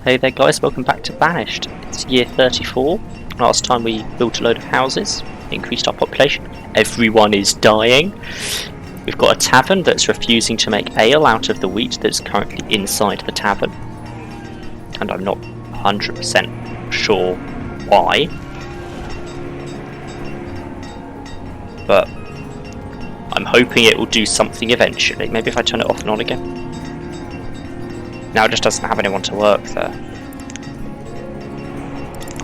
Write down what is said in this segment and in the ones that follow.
Hey there guys, welcome back to Banished. It's year 34. Last time we built a load of houses, increased our population. Everyone is dying. We've got a tavern that's refusing to make ale out of the wheat that's currently inside the tavern. And I'm not 100% sure why. But I'm hoping it will do something eventually. Maybe if I turn it off and on again. Now it just doesn't have anyone to work there.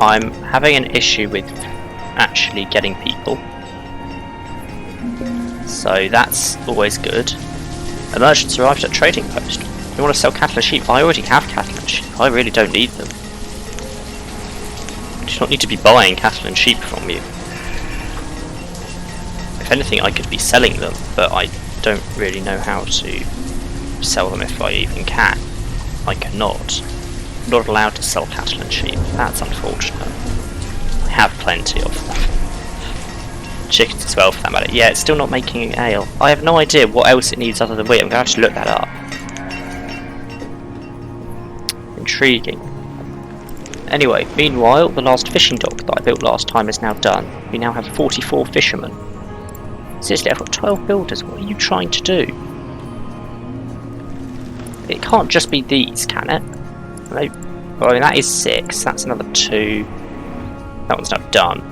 I'm having an issue with actually getting people. So that's always good. A merchant's arrived at trading post. You want to sell cattle and sheep? I already have cattle and sheep. I really don't need them. I do not need to be buying cattle and sheep from you. If anything, I could be selling them, but I don't really know how to sell them if I even can. I cannot. I'm not allowed to sell cattle and sheep. That's unfortunate. I have plenty of them. Chickens as well for that matter. Yeah, it's still not making ale. I have no idea what else it needs other than wheat. I'm going to have to look that up. Intriguing. Anyway, meanwhile, the last fishing dock that I built last time is now done. We now have 44 fishermen. Seriously, I've got 12 builders. What are you trying to do? It can't just be these, can it? Well, I mean, that is 6. That's another 2. That one's not done.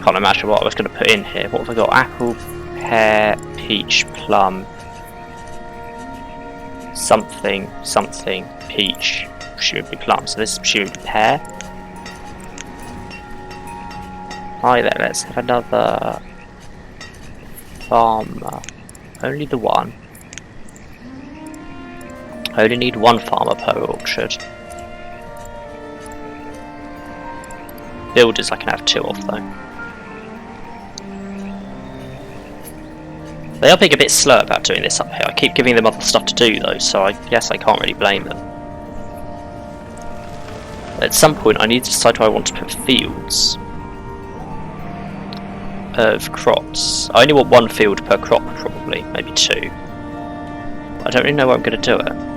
Can't imagine what I was going to put in here. What have I got? Apple, pear, peach, plum. Something, peach. Presumably plum. So this is presumably pear. Hi there, let's have another farmer. Only the one. I only need one farmer per orchard. Builders I can have 2 of though. They are being a bit slow about doing this up here. I keep giving them other stuff to do though, so I guess I can't really blame them. At some point I need to decide where I want to put fields of crops. I only want 1 field per crop probably, maybe 2. I don't really know where I'm going to do it.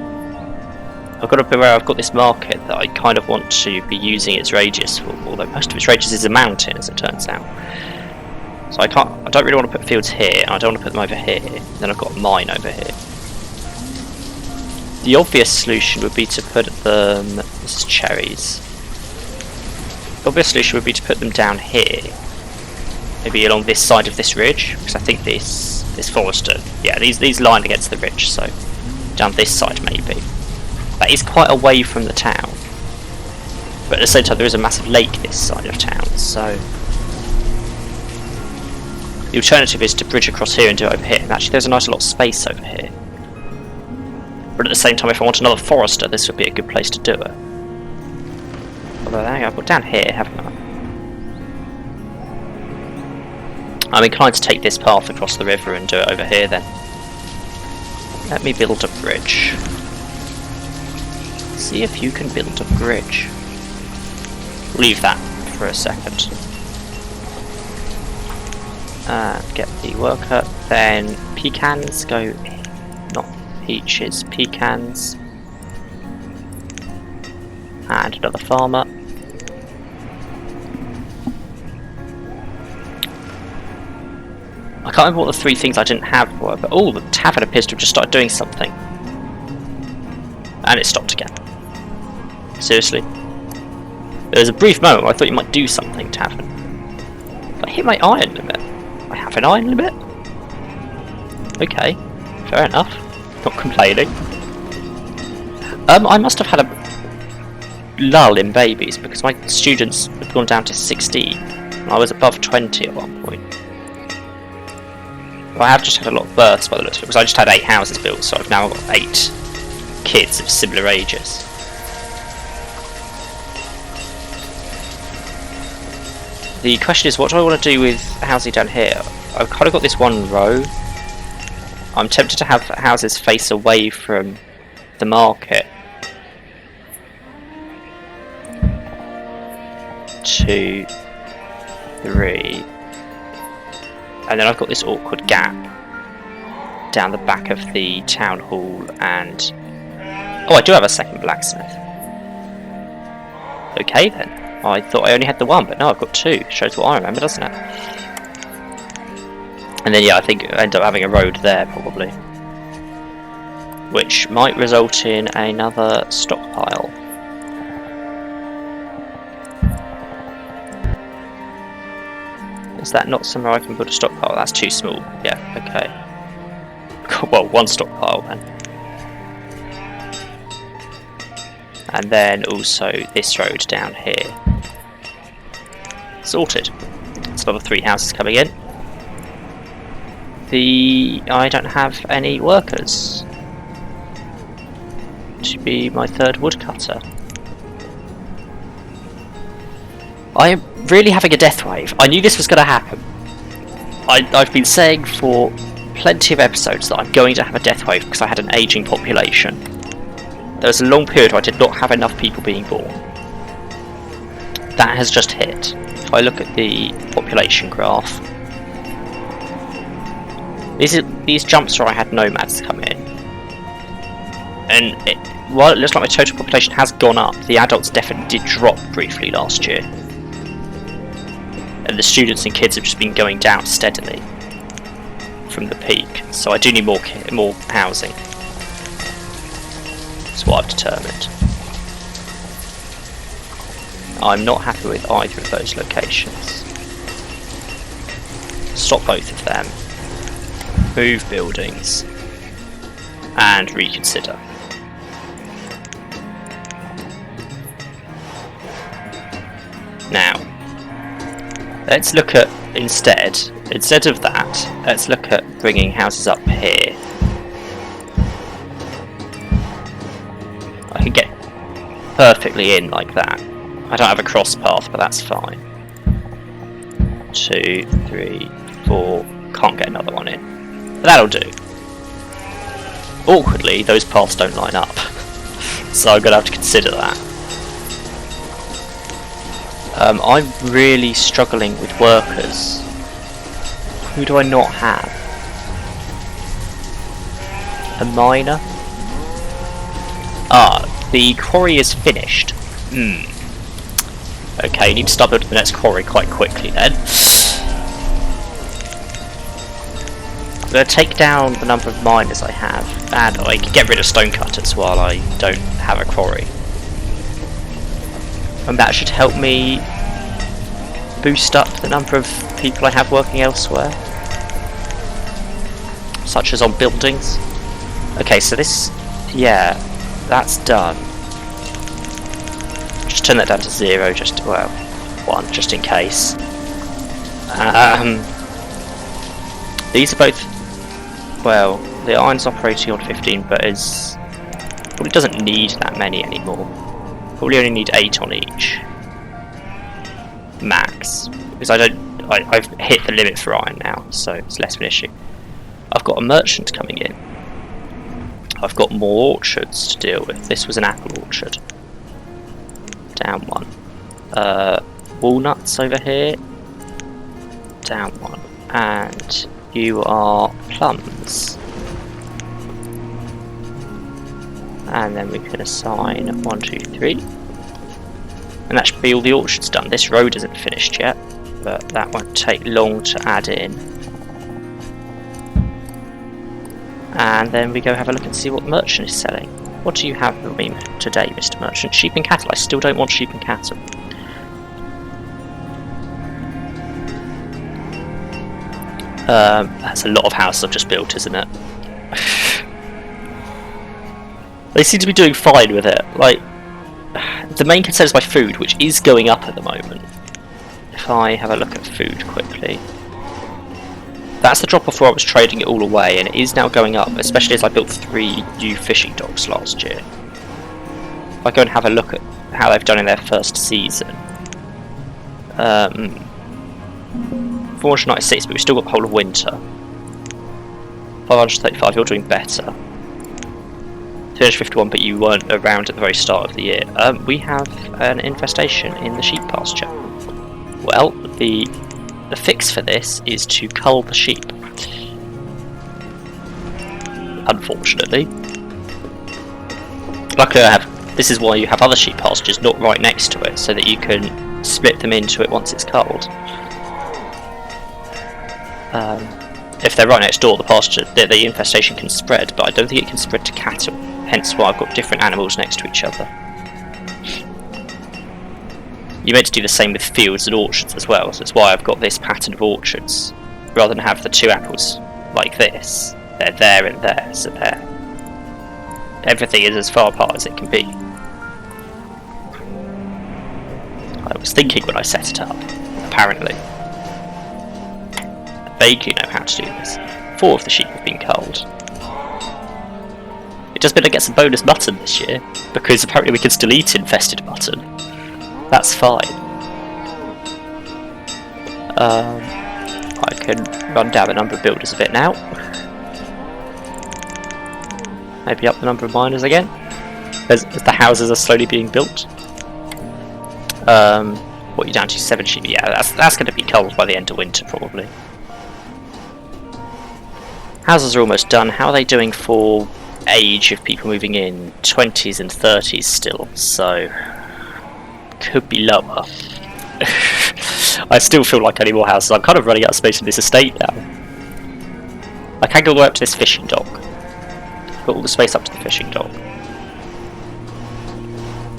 I've got to be where I've got this market that I kind of want to be using its radius for, although most of its radius is a mountain as it turns out. So I don't really want to put fields here, and I don't want to put them over here. Then I've got a mine over here. The obvious solution would be to put them, this is cherries. The obvious solution would be to put them down here. Maybe along this side of this ridge, because I think this forester, yeah, these line against the ridge, so down this side maybe. That is quite away from the town, but at the same time there is a massive lake this side of town, so the alternative is to bridge across here and do it over here, and actually there's a nice lot of space over here. But at the same time, if I want another forester, this would be a good place to do it. Although I've got down here, haven't I? I'm inclined to take this path across the river and do it over here then. Let me build a bridge. See if you can build a bridge. Leave that for a second. Get the worker. Then pecans go in. Not peaches, pecans. And another farmer. I can't remember what the 3 things I didn't have were, but the tavern appears to have just started doing something. And it stopped again. Seriously? There was a brief moment where I thought you might do something, tavern. I hit my iron limit. I have an iron limit? Okay, fair enough. Not complaining. I must have had a lull in babies because my students have gone down to 16. And I was above 20 at one point. Well, I have just had a lot of births by the looks of it, because I just had 8 houses built, so I've now got 8 kids of similar ages. The question is, what do I want to do with housing down here? I've kind of got this one row. I'm tempted to have houses face away from the market. 2, 3. And then I've got this awkward gap down the back of the town hall and... Oh, I do have a second blacksmith. Okay then. I thought I only had the one, but no, I've got two. Shows what I remember, doesn't it? And then yeah, I think I end up having a road there probably, which might result in another stockpile. Is that not somewhere I can put a stockpile? That's too small. Yeah, okay. Well, one stockpile then. And then also this road down here. Sorted. It's another 3 houses coming in. I don't have any workers to be my third woodcutter. I am really having a death wave. I knew this was going to happen. I've been saying for plenty of episodes that I'm going to have a death wave because I had an ageing population. There was a long period where I did not have enough people being born. That has just hit. If I look at the population graph, these jumps where I had nomads come in, and while it looks like my total population has gone up, the adults definitely did drop briefly last year, and the students and kids have just been going down steadily from the peak. So I do need more housing. That's what I've determined. I'm not happy with either of those locations. Stop both of them. Move buildings. And reconsider. Now, let's look at, instead of that, let's look at bringing houses up here. I can get perfectly in like that. I don't have a cross path, but that's fine. 2, 3, 4. Can't get another one in. But that'll do. Awkwardly, those paths don't line up. So I'm going to have to consider that. I'm really struggling with workers. Who do I not have? A miner? Ah, the quarry is finished. Okay, you need to start building the next quarry quite quickly then. I'm going to take down the number of miners I have, and I can get rid of stonecutters while I don't have a quarry. And that should help me boost up the number of people I have working elsewhere, such as on buildings. Okay, so this, yeah, that's done. Just turn that down to 0, just, well, 1, just in case. These are both, well, the iron's operating on 15, but probably doesn't need that many anymore. Probably only need 8 on each. Max. Because I've hit the limit for iron now, so it's less of an issue. I've got a merchant coming in. I've got more orchards to deal with. This was an apple orchard. Down 1. Walnuts over here. Down 1. And you are plums. And then we can assign 1, 2, 3. And that should be all the orchards done. This road isn't finished yet, but that won't take long to add in. And then we go have a look and see what the merchant is selling. What do you have for me today, Mr. Merchant? Sheep and cattle. I still don't want sheep and cattle. That's a lot of houses I've just built, isn't it? They seem to be doing fine with it. Like, the main concern is my food, which is going up at the moment. If I have a look at food quickly. That's the drop off where I was trading it all away, and it is now going up, especially as I built 3 new fishing docks last year. If I go and have a look at how they've done in their first season. 496, but we've still got the whole of winter. 535, you're doing better. 351, but you weren't around at the very start of the year. We have an infestation in the sheep pasture. Well, the fix for this is to cull the sheep. Unfortunately. Luckily I have This is why you have other sheep pastures not right next to it, so that you can split them into it once it's culled. If they're right next door, the pasture, the infestation can spread, but I don't think it can spread to cattle. Hence why I've got different animals next to each other. You meant to do the same with fields and orchards as well, so that's why I've got this pattern of orchards. Rather than have the two apples like this, they're there and there, so everything is as far apart as it can be. I was thinking when I set it up, apparently. I vaguely know how to do this. 4 of the sheep have been culled. It does mean I get some bonus mutton this year, because apparently we can still eat infested mutton. That's fine. I can run down the number of builders a bit now. Maybe up the number of miners again, as the houses are slowly being built. What are you down to? 7 sheep? Yeah, that's going to be culled by the end of winter, probably. Houses are almost done. How are they doing for age of people moving in? 20s and 30s still, so could be lower. I still feel like I need more houses. I'm kind of running out of space in this estate now. I can go all the way up to this fishing dock. Got all the space up to the fishing dock.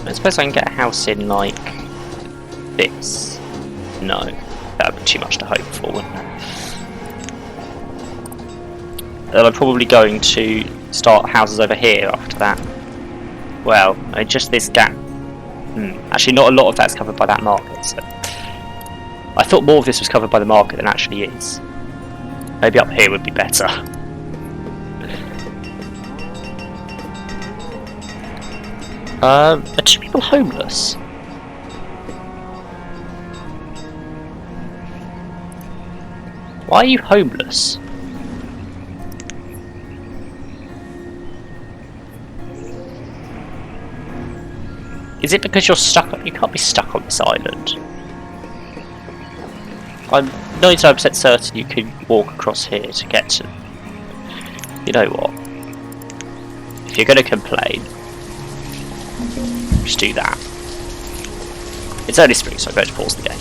I suppose I can get a house in like this. No, that would be too much to hope for, wouldn't it? And I'm probably going to start houses over here after that. Well, just this gap. Actually, not a lot of that's covered by that market. So I thought more of this was covered by the market than actually is. Maybe up here would be better. Are 2 people homeless? Why are you homeless? Is it because you're stuck? You can't be stuck on this island. I'm 99% certain you can walk across here to get to... You know what? If you're going to complain, just do that. It's early spring, so I'm going to pause the game.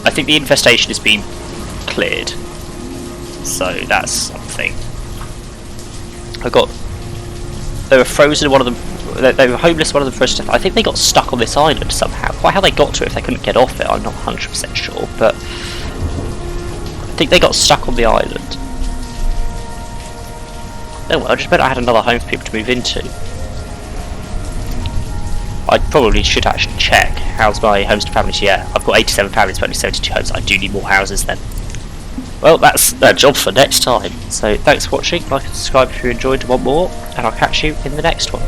I think the infestation has been cleared, so that's something. They were frozen. One of them. They were homeless. One of them frozen. I think they got stuck on this island somehow. Quite how they got to it if they couldn't get off it, I'm not 100% sure. But I think they got stuck on the island. Oh well, I just bet I had another home for people to move into. I probably should actually check. How's my homes to families? Yeah, I've got 87 families, but only 72 homes. I do need more houses then. Well, that's a job for next time. So thanks for watching. Like and subscribe if you enjoyed one more, and I'll catch you in the next one.